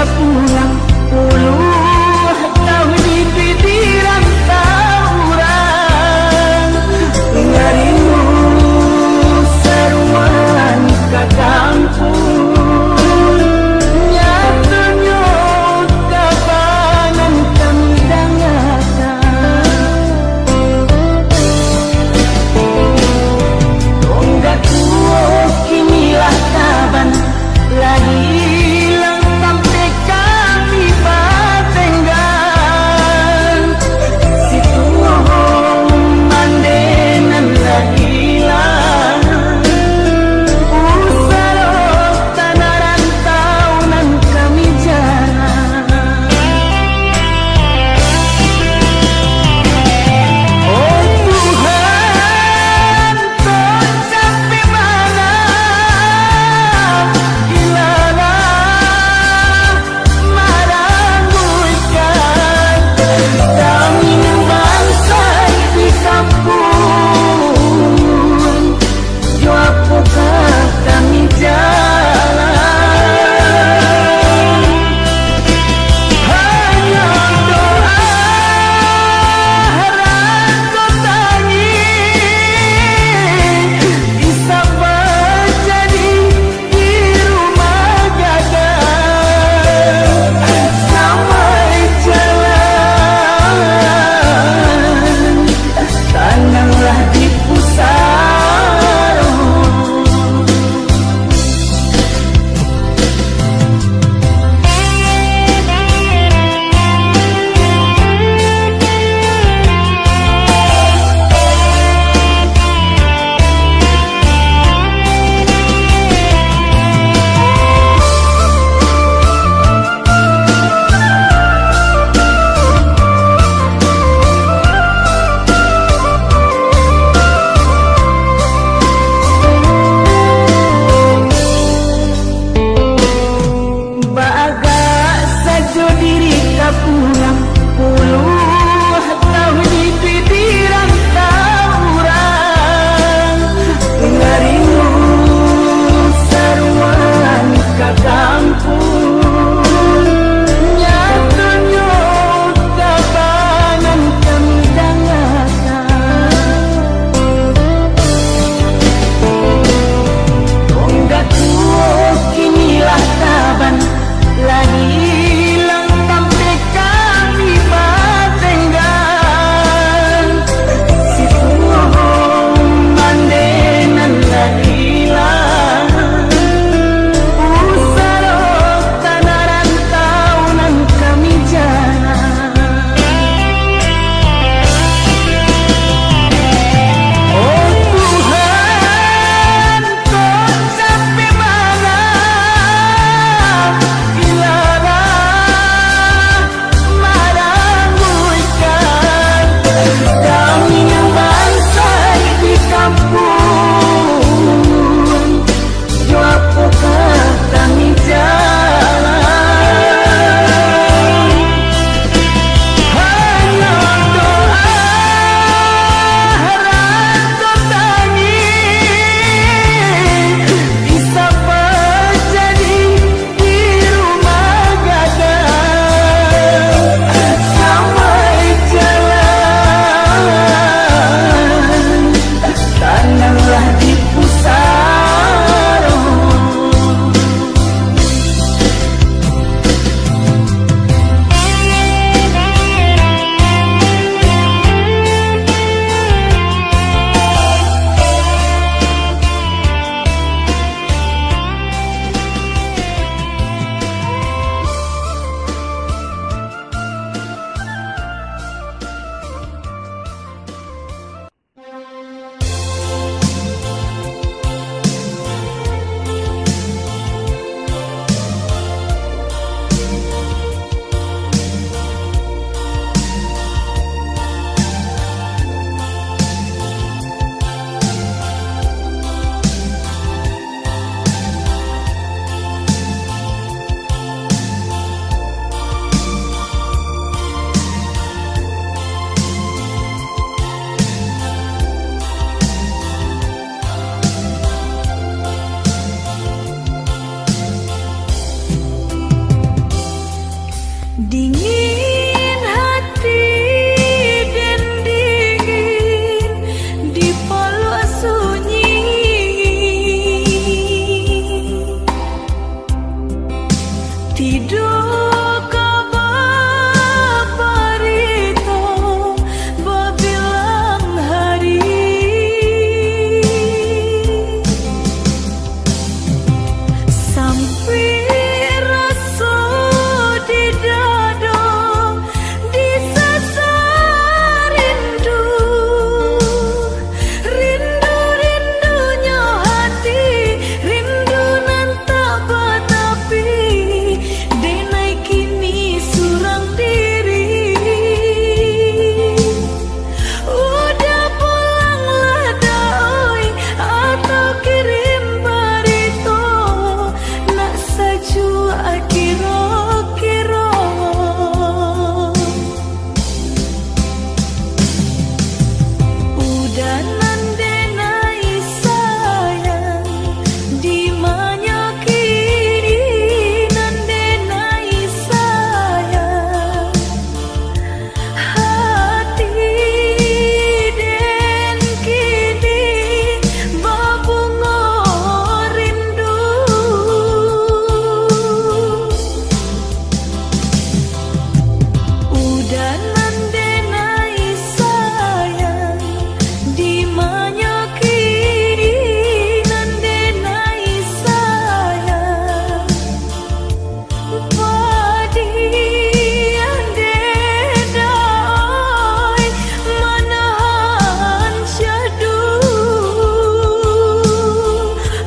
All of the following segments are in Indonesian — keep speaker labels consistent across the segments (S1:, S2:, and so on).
S1: pulang puluh tahun di pikiran orang ngarindu seruan ke kampung nyatanya kapanan kami dangakan tonggak tua kinilah taban lagi hilang sampai kami
S2: Tidur kabar barito babilang hari sampai rasa di dada disasar rindu rindunya hati rindu nan tak batapi denai kini surang diri udah pulanglah daoi atau kirim barito nak sajua kira-kira udah nandenai sayang di mana kini nandenai sayang hati den kini babungo rindu udah nandenai sayang di mana kini nandenai sayang padi andedai manahan syadu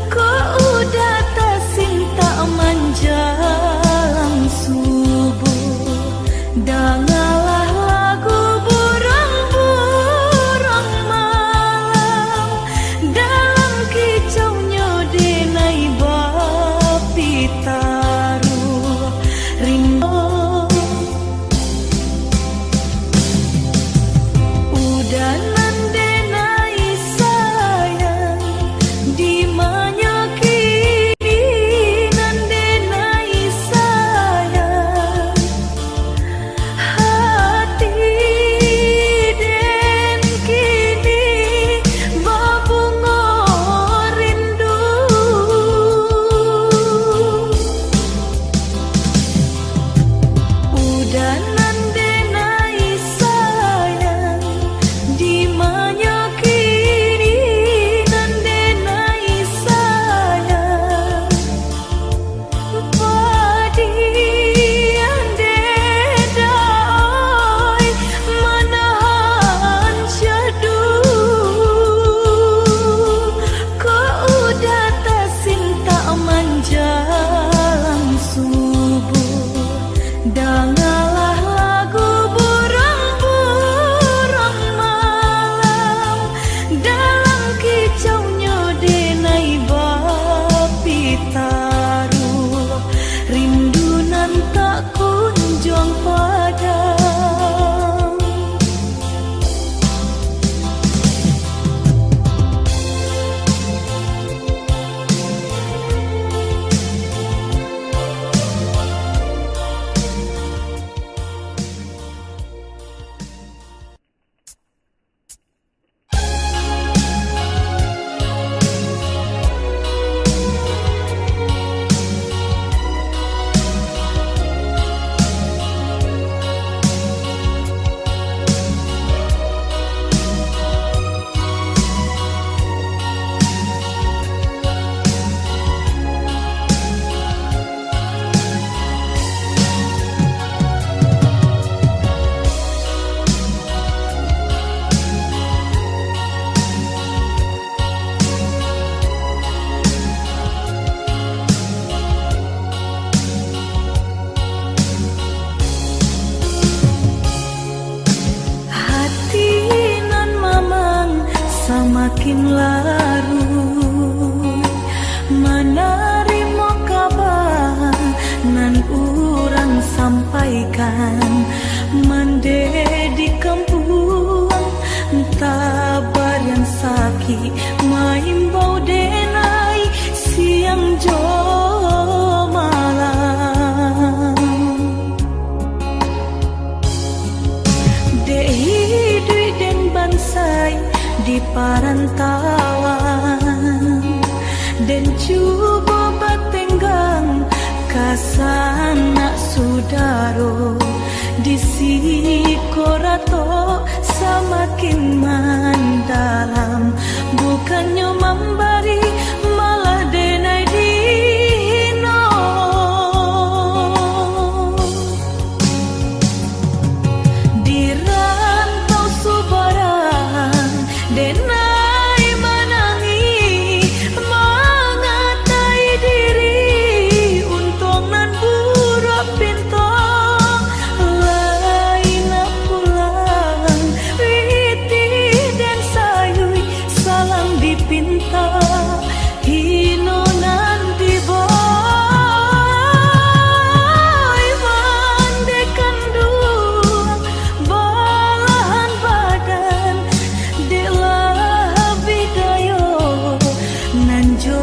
S2: kau udah tak cinta menjalang subuh dangalah lagu burang-burang malam dalam kicaunya denai bapi taruh rindu udah nandenai sayang di mana kini nandenai sayang hati den kini babungo rindu udah nandenai sayang di mana kini nandenai sayang padi andedai manahan syadu kau udah tak cinta menjalang subuh dangalah lagu burang-burang malam dalam kicaunya denai bapi taruh rindu nan tak kunjung padam hati nan mamang semakin larut menerima kabar nan urang sampaikan mande di kampung tabar yang sakit maimbau denai siang jo malam dei dui den bansai di parantauan sudaro di sikorato semakin mendalam, bukannya memberi malah denai dino. Di rantau subaran denai menangi mengatai diri untung nan buruk pintu lain pulang witi dan sayui salam dipinta hino nanti boy mandekan dua balahan badan delah bidayo nanjo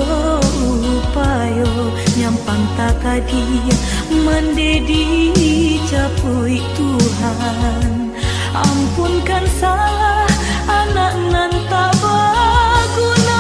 S2: upayo nyampang takadia mendedi capui Tuhan, ampunkan salah anak nan tak berguna.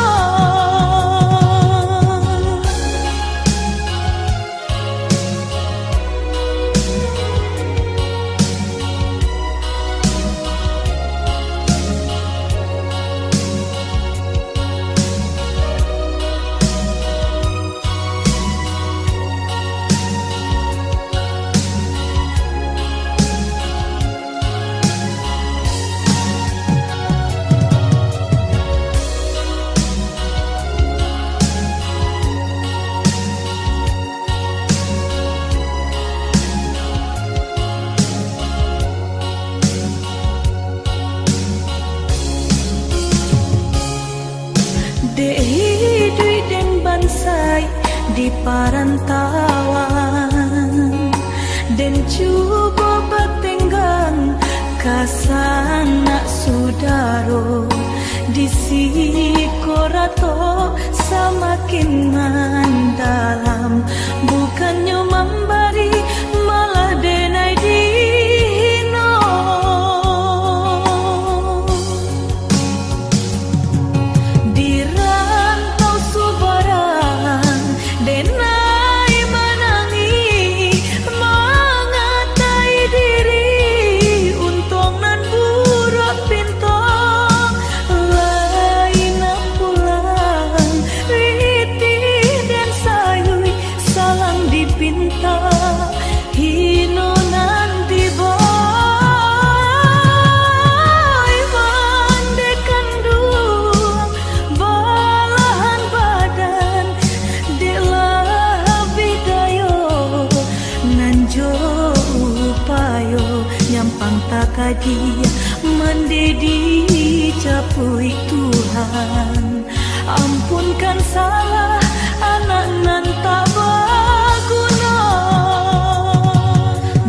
S2: Dehi dui den bansai di parantauan dan cuba bertenggang kasana sudaro di sikorato semakin mendalam, bukannya memberi malah denai dino. Di rantau subaran denai menangi mengatai diri untung nan buruk pintu lain pulang witi dan sayui salang dipinta. Dia mendedi capui Tuhan, ampunkan salah anak nan tak berguna.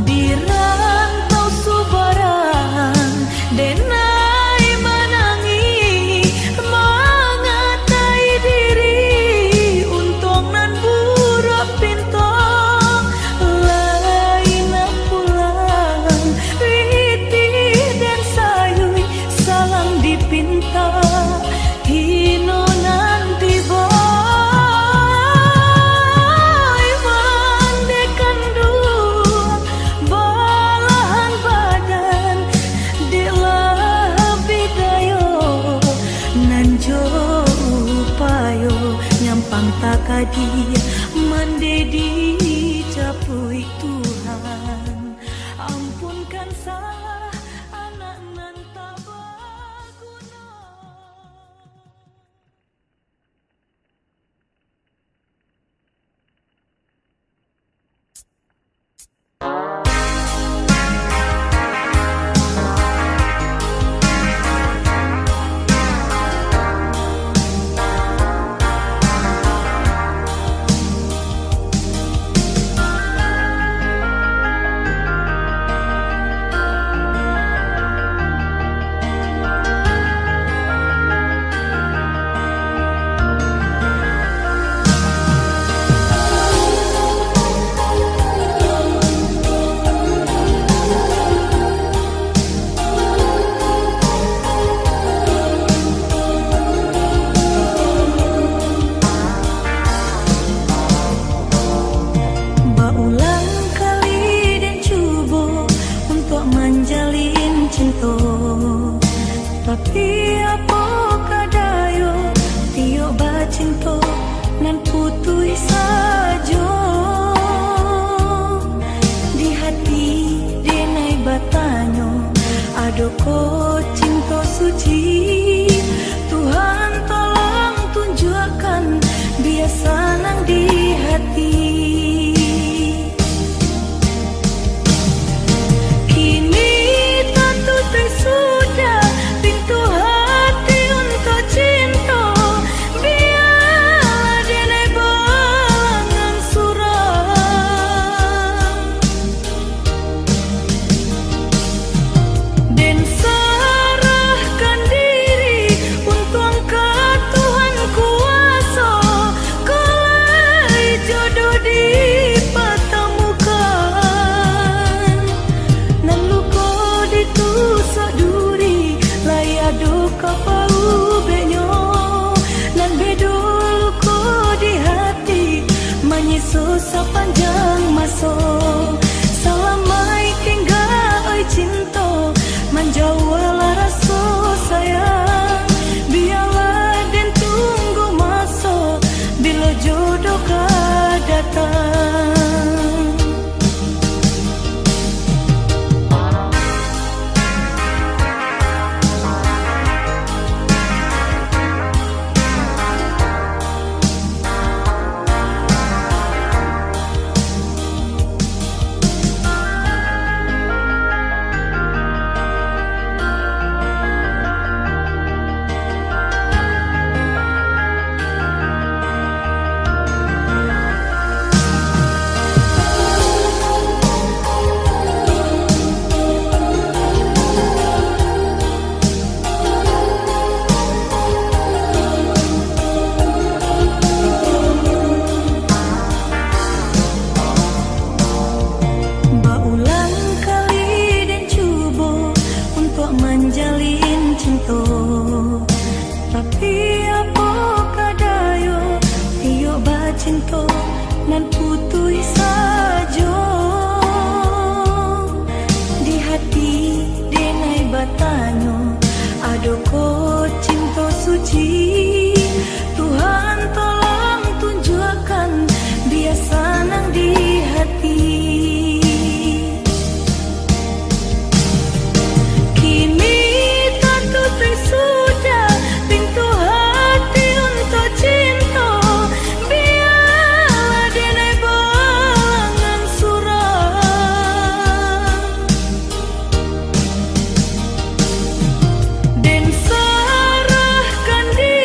S2: Di rantau subaran denai menangi mengatai diri untung nan buruk pintu lain pulang dipinta hino nanti boy Tapi apa kadayo Tio bacinto nan putui sajo Di hati denai batanyo Adoko cinta suci Tuhan tolong tunjukkan biasa nang di hati Kini tentu sudah pintu hati untuk cinta Biarlah denai balangan suram Dan serahkan diri untuk angkat Tuhan kuasa Kelai jodoh dipertemukan Nan luko ditusuk duri Layado kapau benyo Nan bedo luko di hati Menyesus sepanjang masa Selamai tinggal oi cinta Menjauhlah rasa sayang Biarlah dan tunggu masa Bila jodoh kau datang Berulang kali dan cuba untuk menjalin cinta Tapi apa kadayo Tio bacinta nan putui sajo Di hati denai batanyo Adoko cinta suci Tuhan tolong tunjukkan biasa nang di hati Kini tentu sudah pintu hati untuk cinta Biarlah denai balangan suram Dan serahkan diri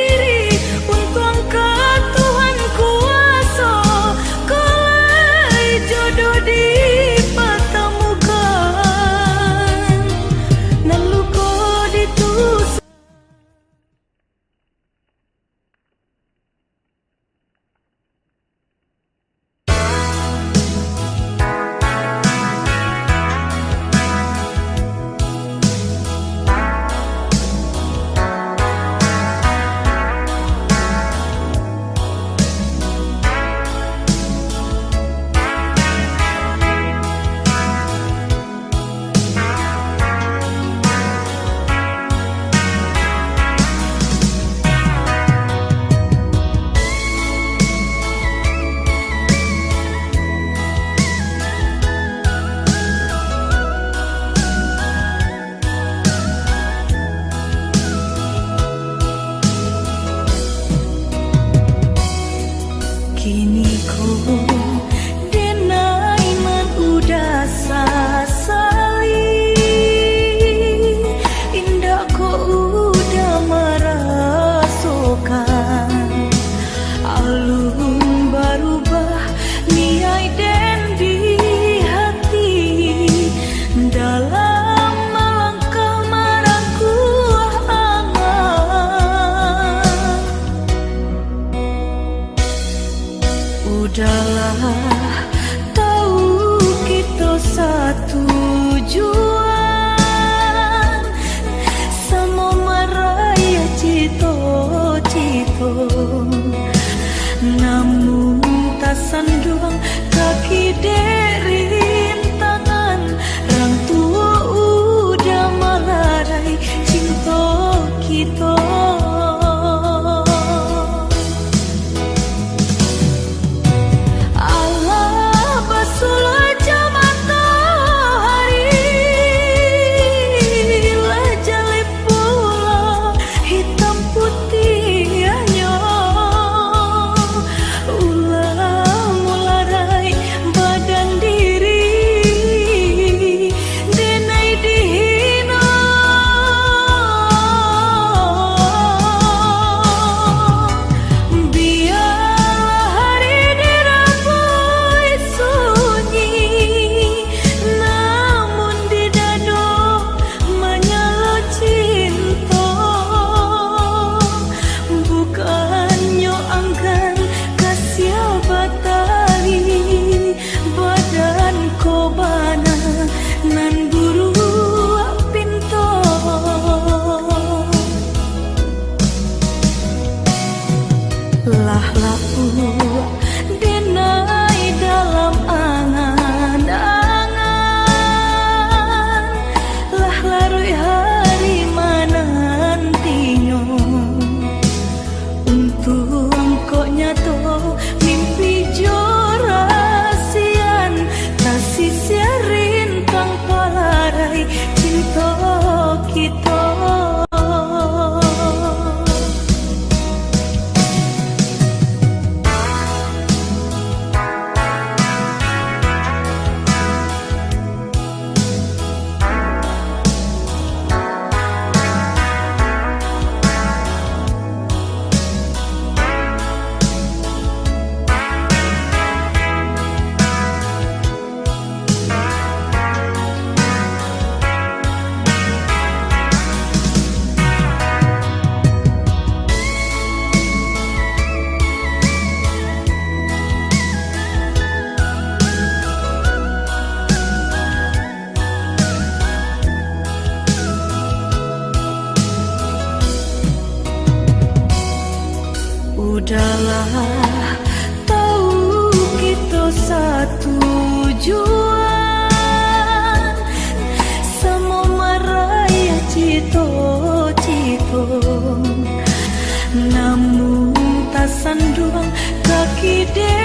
S2: deh